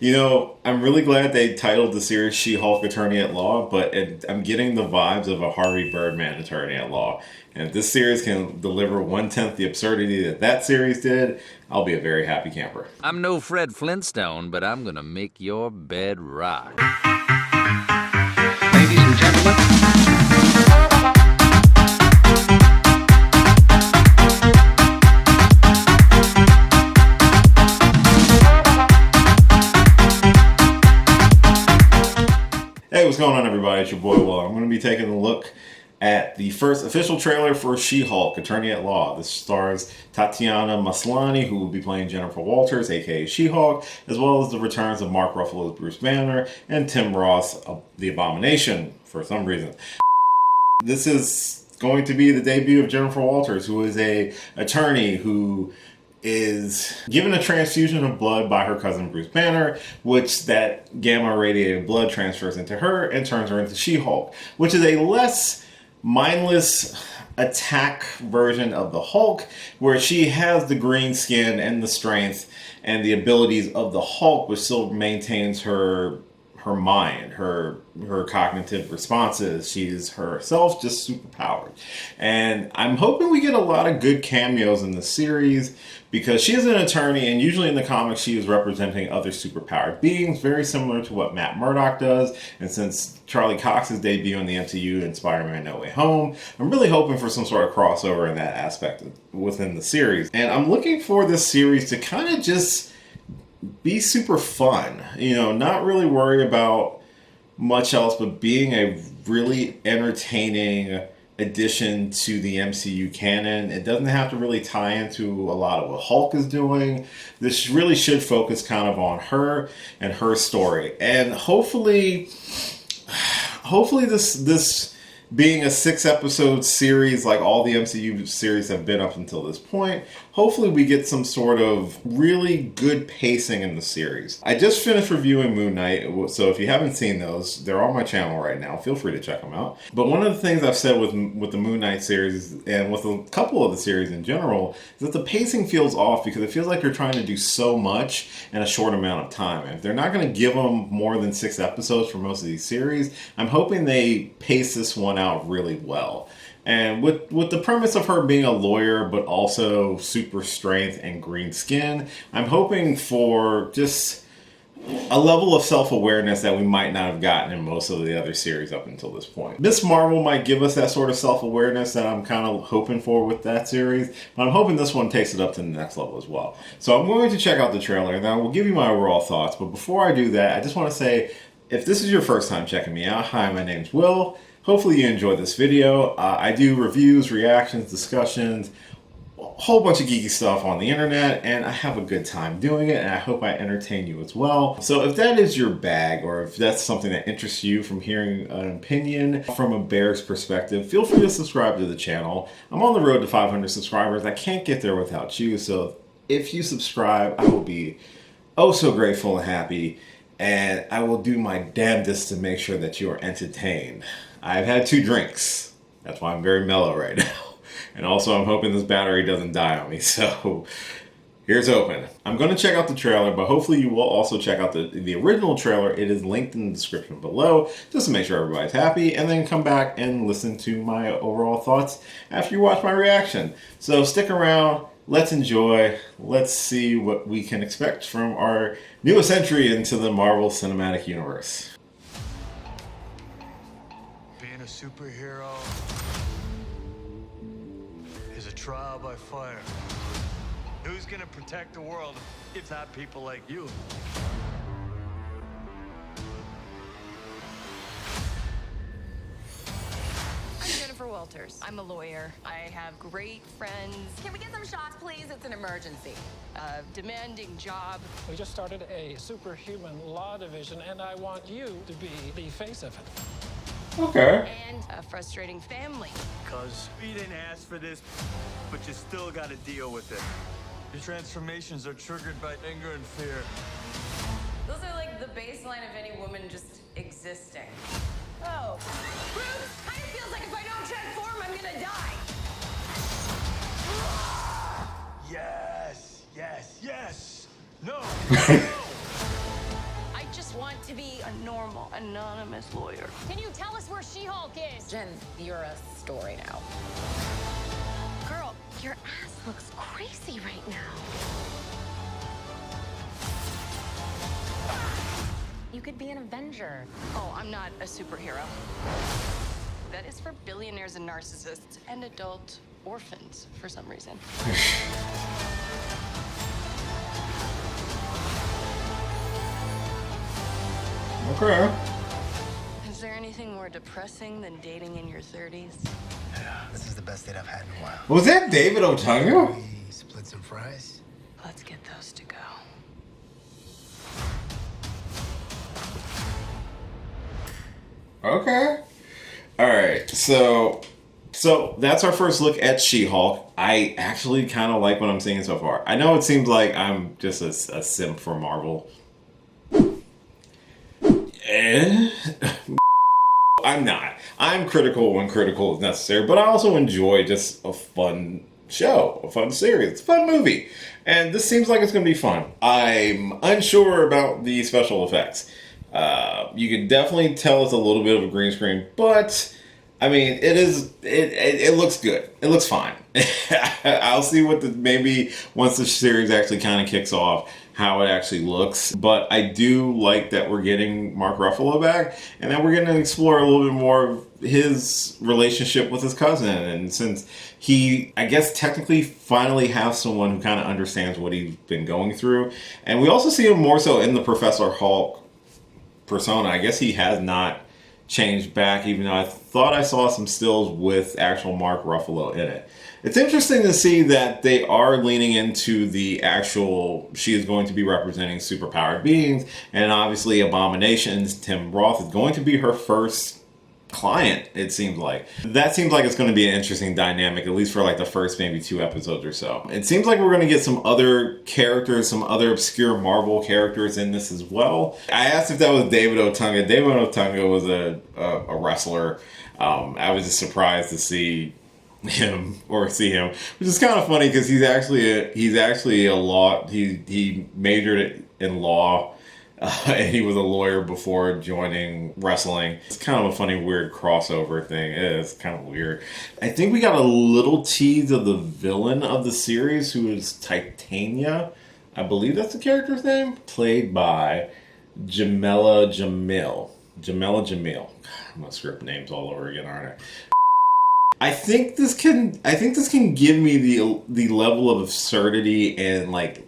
You know, I'm really glad they titled the series She-Hulk Attorney at Law, but I'm getting the vibes of a Harvey Birdman Attorney at Law. And if this series can deliver 1/10 the absurdity that that series did, I'll be a very happy camper. I'm no Fred Flintstone, but I'm gonna make your bed rock. Ladies and gentlemen. Hey, what's going on, everybody? It's your boy Will. I'm going to be taking a look at the first official trailer for She-Hulk, Attorney at Law. This stars Tatiana Maslany, who will be playing Jennifer Walters, aka She-Hulk, as well as the returns of Mark Ruffalo as Bruce Banner and Tim Ross of The Abomination, for some reason. This is going to be the debut of Jennifer Walters, who is a attorney who is given a transfusion of blood by her cousin Bruce Banner, which that gamma radiated blood transfers into her and turns her into She-Hulk, which is a less mindless attack version of the Hulk, where she has the green skin and the strength and the abilities of the Hulk, but still maintains her mind, her cognitive responses. She's herself just superpowered. And I'm hoping we get a lot of good cameos in the series, because she is an attorney, and usually in the comics she is representing other superpowered beings, very similar to what Matt Murdock does. And since Charlie Cox's debut in the MCU in Spider-Man No Way Home, I'm really hoping for some sort of crossover in that aspect within the series. And I'm looking for this series to kind of just be super fun, you know, not really worry about much else, but being a really entertaining addition to the MCU canon. It doesn't have to really tie into a lot of what Hulk is doing. This really should focus kind of on her and her story. And hopefully this being a 6-episode series like all the MCU series have been up until this point, hopefully we get some sort of really good pacing in the series. I just finished reviewing Moon Knight, so if you haven't seen those, they're on my channel right now. Feel free to check them out. But one of the things I've said with the Moon Knight series, and with a couple of the series in general, is that the pacing feels off, because it feels like you're trying to do so much in a short amount of time. And if they're not going to give them more than 6 episodes for most of these series, I'm hoping they pace this one out really well. And with the premise of her being a lawyer but also super strength and green skin, I'm hoping for just a level of self-awareness that we might not have gotten in most of the other series up until this point. Miss Marvel might give us that sort of self-awareness that I'm kind of hoping for with that series, but I'm hoping this one takes it up to the next level as well. So I'm going to check out the trailer, and I will give you my overall thoughts. But before I do that, I just want to say, if this is your first time checking me out, hi, my name's Will. Hopefully you enjoyed this video. I do reviews, reactions, discussions, a whole bunch of geeky stuff on the internet, and I have a good time doing it, and I hope I entertain you as well. So if that is your bag, or if that's something that interests you from hearing an opinion from a bear's perspective, feel free to subscribe to the channel. I'm on the road to 500 subscribers. I can't get there without you, so if you subscribe, I will be oh so grateful and happy, and I will do my damnedest to make sure that you are entertained. I've had 2 drinks. That's why I'm very mellow right now. And also I'm hoping this battery doesn't die on me. So here's hoping. I'm going to check out the trailer, but hopefully you will also check out the original trailer. It is linked in the description below, just to make sure everybody's happy, and then come back and listen to my overall thoughts after you watch my reaction. So stick around. Let's enjoy. Let's see what we can expect from our newest entry into the Marvel Cinematic Universe. Being a superhero is a trial by fire. Who's gonna protect the world if not people like you? I'm Jennifer Walters. I'm a lawyer. I have great friends. Can we get some shots, please? It's an emergency. A demanding job. We just started a superhuman law division, and I want you to be the face of it. Okay. And a frustrating family. Cause we didn't ask for this, but you still gotta deal with it. Your transformations are triggered by anger and fear. Those are like the baseline of any woman just existing. Oh. Bruce, kind of feels like if I don't transform, I'm gonna die. Yes, yes, yes. No, no. to be a normal, anonymous lawyer. Can you tell us where She-Hulk is? Jen, you're a story now. Girl, your ass looks crazy right now. You could be an Avenger. Oh, I'm not a superhero. That is for billionaires and narcissists and adult orphans for some reason. Okay. Is there anything more depressing than dating in your 30s? Yeah, this is the best date I've had in a while. Was that David Otunga? We split some fries. Let's get those to go. Okay. All right. So that's our first look at She-Hulk. I actually kind of like what I'm seeing so far. I know it seems like I'm just a simp for Marvel. I'm not. I'm critical when critical is necessary, but I also enjoy just a fun show, a fun series. It's a fun movie. And this seems like it's going to be fun. I'm unsure about the special effects. You can definitely tell it's a little bit of a green screen, but I mean, it looks good. It looks fine. I'll see maybe once the series actually kind of kicks off, how it actually looks. But I do like that we're getting Mark Ruffalo back, and that we're going to explore a little bit more of his relationship with his cousin. And since he, I guess, technically finally has someone who kind of understands what he's been going through. And we also see him more so in the Professor Hulk persona. I guess he has not changed back, even though I thought I saw some stills with actual Mark Ruffalo in it. It's interesting to see that they are leaning into the actual, she is going to be representing superpowered beings, and obviously Abominations, Tim Roth, is going to be her first client, it seems like. That seems like it's going to be an interesting dynamic, at least for like the first maybe 2 episodes or so. It seems like we're going to get some other characters, some other obscure Marvel characters in this as well. I asked if that was David Otunga. David Otunga was a wrestler. I was just surprised to see him, which is kind of funny because he's actually a law, he majored in law. And he was a lawyer before joining wrestling. It's kind of a funny, weird crossover thing. It's kind of weird. I think we got a little tease of the villain of the series, who is Titania. I believe that's the character's name. Played by Jamila Jamil. Jamila Jamil. I'm gonna screw up names all over again, aren't I? I think this can give me the level of absurdity and like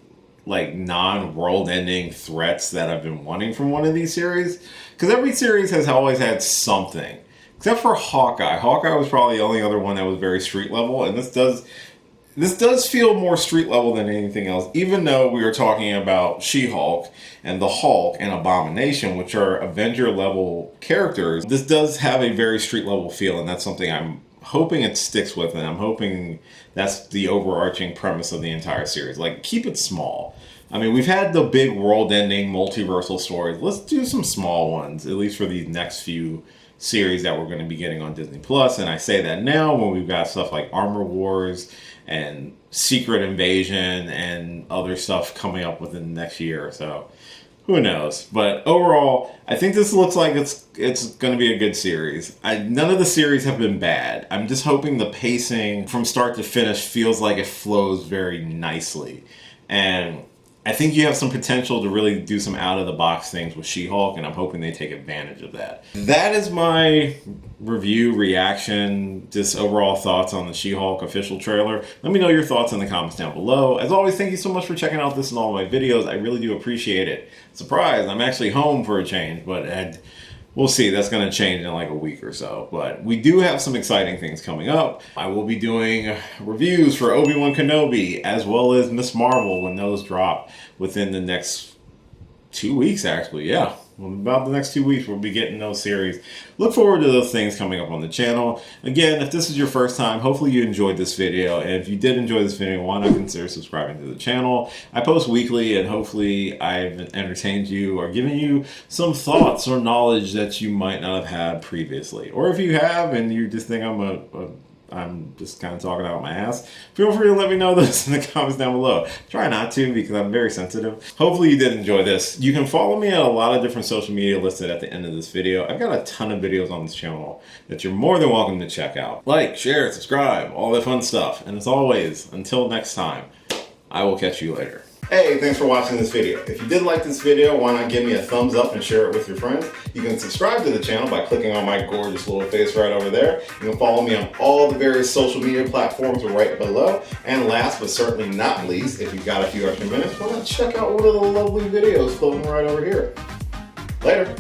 non-world-ending threats that I've been wanting from one of these series. Because every series has always had something. Except for Hawkeye. Hawkeye was probably the only other one that was very street level, and this does feel more street level than anything else, even though we are talking about She-Hulk and the Hulk and Abomination, which are Avenger level characters. This does have a very street level feel, and that's something I'm hoping it sticks with, and I'm hoping that's the overarching premise of the entire series. Like, keep it small. I mean, we've had the big world-ending multiversal stories. Let's do some small ones, at least for these next few series that we're going to be getting on Disney Plus. And I say that now when we've got stuff like Armor Wars and Secret Invasion and other stuff coming up within the next year or so. Who knows? But overall, I think this looks like it's going to be a good series. None of the series have been bad. I'm just hoping the pacing from start to finish feels like it flows very nicely. And I think you have some potential to really do some out-of-the-box things with She-Hulk, and I'm hoping they take advantage of that. That is my review, reaction, just overall thoughts on the She-Hulk official trailer. Let me know your thoughts in the comments down below. As always, thank you so much for checking out this and all my videos. I really do appreciate it. Surprise, I'm actually home for a change, but we'll see. That's going to change in like a week or so. But we do have some exciting things coming up. I will be doing reviews for Obi-Wan Kenobi as well as Ms. Marvel when those drop within the next 2 weeks, actually. Yeah, about the next 2 weeks we'll be getting those series. Look forward to those things coming up on the channel. Again, if this is your first time, hopefully you enjoyed this video. And if you did enjoy this video, why not consider subscribing to the channel? I post weekly, and hopefully I've entertained you or given you some thoughts or knowledge that you might not have had previously. Or if you have and you just think I'm a I'm just kind of talking out my ass, feel free to let me know this in the comments down below. Try not to, because I'm very sensitive. Hopefully you did enjoy this. You can follow me at a lot of different social media listed at the end of this video. I've got a ton of videos on this channel that you're more than welcome to check out. Like, share, subscribe, all that fun stuff. And as always, until next time, I will catch you later. Hey, thanks for watching this video. If you did like this video, why not give me a thumbs up and share it with your friends? You can subscribe to the channel by clicking on my gorgeous little face right over there. You can follow me on all the various social media platforms right below. And last but certainly not least, if you've got a few extra minutes, why not check out one of the lovely videos floating right over here. Later.